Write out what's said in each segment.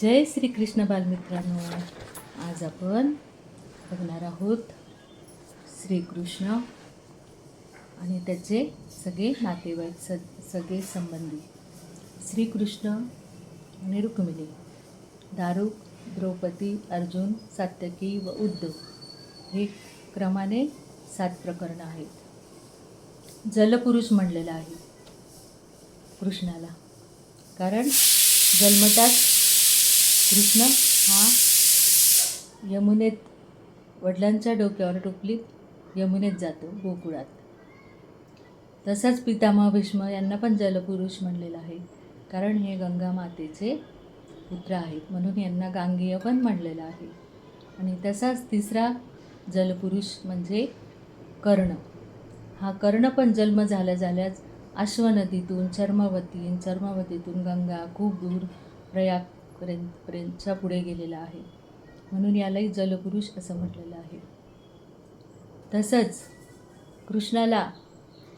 जय श्री कृष्ण बालमित्रांनो. आज आपण बघणार आहोत श्रीकृष्ण आणि त्याचे सगळे नातेवाईक, सगळे संबंधी. श्रीकृष्ण आणि रुक्मिणी, दारुक, द्रौपदी, अर्जुन, सात्यकी व उद्धव हे क्रमाने 7 प्रकरणं आहेत. जलपुरुष म्हणलेलं आहे कृष्णाला, कारण जन्मताच कृष्ण हा यमुनेत, वडिलांच्या डोक्यावर टोपलीत यमुनेत जातो गोकुळात. तसंच पितामह भीष्म यांना पण जलपुरुष म्हणलेलं आहे, कारण हे गंगा मातेचे पुत्र आहेत, म्हणून यांना गांगेय पण म्हणलेलं आहे. आणि तसाच तिसरा जलपुरुष म्हणजे कर्ण. हा कर्ण पण जन्म झाल्याच अश्वनदीतून चर्मावतीतून गंगा खूप दूर प्रयागपर्यंतच्या पुढे गेलेला आहे, म्हणून यालाही जलपुरुष असं म्हटलेलं आहे. तसंच कृष्णाला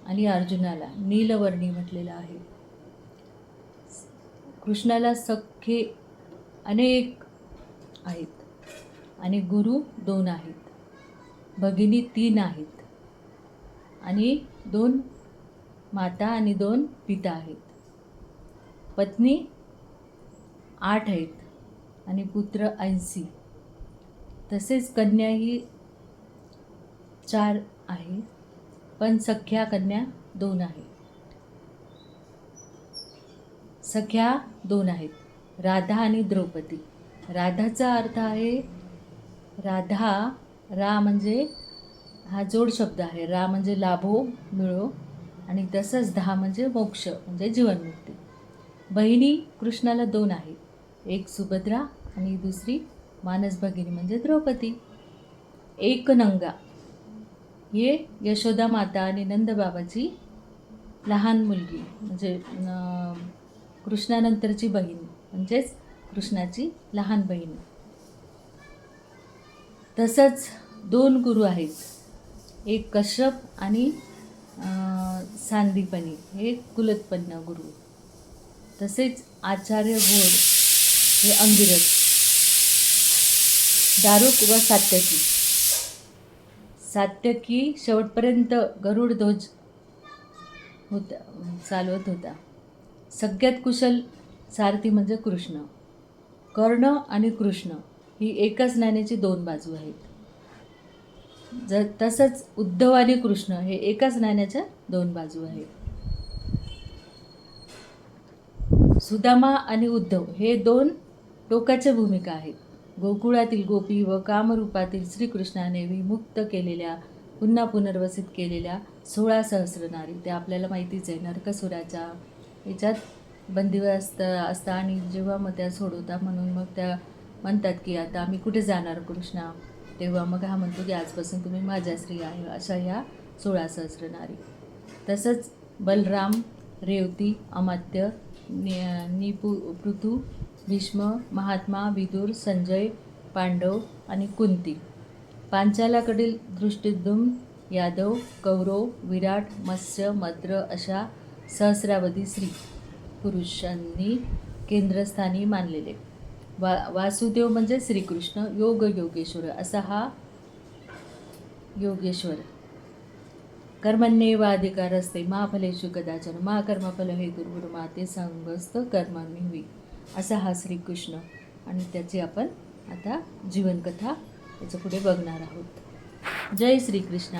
आणि अर्जुनाला नीलवर्णी म्हटलेलं आहे. कृष्णाला सख्खे अनेक आहेत आणि गुरु 2 आहेत, भगिनी 3 आहेत आणि 2 माता आणि 2 पिता आहेत. पत्नी 8 आहेत आणि पुत्र 80. तसेच कन्याही 4 आहे, पण सख्या कन्या 2 आहेत. सख्या 2 आहेत, राधा आणि द्रौपदी. राधाचा अर्थ आहे रा म्हणजे हा जोड शब्द आहे. रा म्हणजे लाभो, मिळो, आणि तसंच 10 म्हणजे मोक्ष म्हणजे जीवनमुक्ती. बहिणी कृष्णाला 2 आहेत, एक सुभद्रा आणि दुसरी मानस भगिनी म्हणजे द्रौपदी. एकनंगा हे यशोदा माता आणि नंदबाबाची लहान मुलगी, म्हणजे कृष्णानंतरची बहीण, म्हणजेच कृष्णाची लहान बहीण. तसंच 2 गुरु आहेत, एक कश्यप आणि सांदीपनी हे कुलोत्पन्न गुरु. तसेच आचार्य घोड हे अंगिरस, दारुक व सात्यकी शेवटपर्यंत गरुड ध्वज चालवत होता. सगळ्यात कुशल सारथी म्हणजे कृष्ण. कर्ण आणि कृष्ण ही एकाच नाण्याची 2 बाजू आहेत. तसंच उद्धव आणि कृष्ण हे एकाच नाण्याच्या 2 बाजू आहेत. सुदामा आणि उद्धव हे 2 टोकाच्या भूमिका आहेत. गोकुळातील गोपी व कामरूपातील श्रीकृष्णाने विमुक्त केलेल्या, पुन्हा पुनर्वसित केलेल्या 16 सहस्र नारी. ते आपल्याला माहितीच आहे, नरकासुराच्या याच्यात बंदिवास्त असता आणि जेव्हा मग त्या सोडवता, म्हणून मग त्या म्हणतात की आता आम्ही कुठे जाणार कृष्णा, तेव्हा मग हा म्हणतो की आजपासून तुम्ही माझ्या स्त्री आहे. अशा ह्या 16 सहस्र नारी. तसंच बलराम, रेवती, अमात्य, पृथु, भीष्म, महात्मा, विदुर, संजय, पांडव आणि कुंती. पांचालाकडील दृष्टिद्युम्न, यादव, कौरव, विराट, मत्स्य, मद्र अशा सहस्रावधी स्त्री पुरुषांनी केंद्रस्थानी मानलेले. वासुदेव म्हणजे श्रीकृष्ण, योगेश्वर असा हा योगेश्वर. कर्मण्येवाधिकारस्ते मा फलेषु कदाचन मा कर्मफल हेतुर्मा ते संगस्त कर्मणि असा हा श्रीकृष्ण. आणि त्याची आपण आता जीवनकथा याच्या पुढे बघणार आहोत. जय श्रीकृष्ण.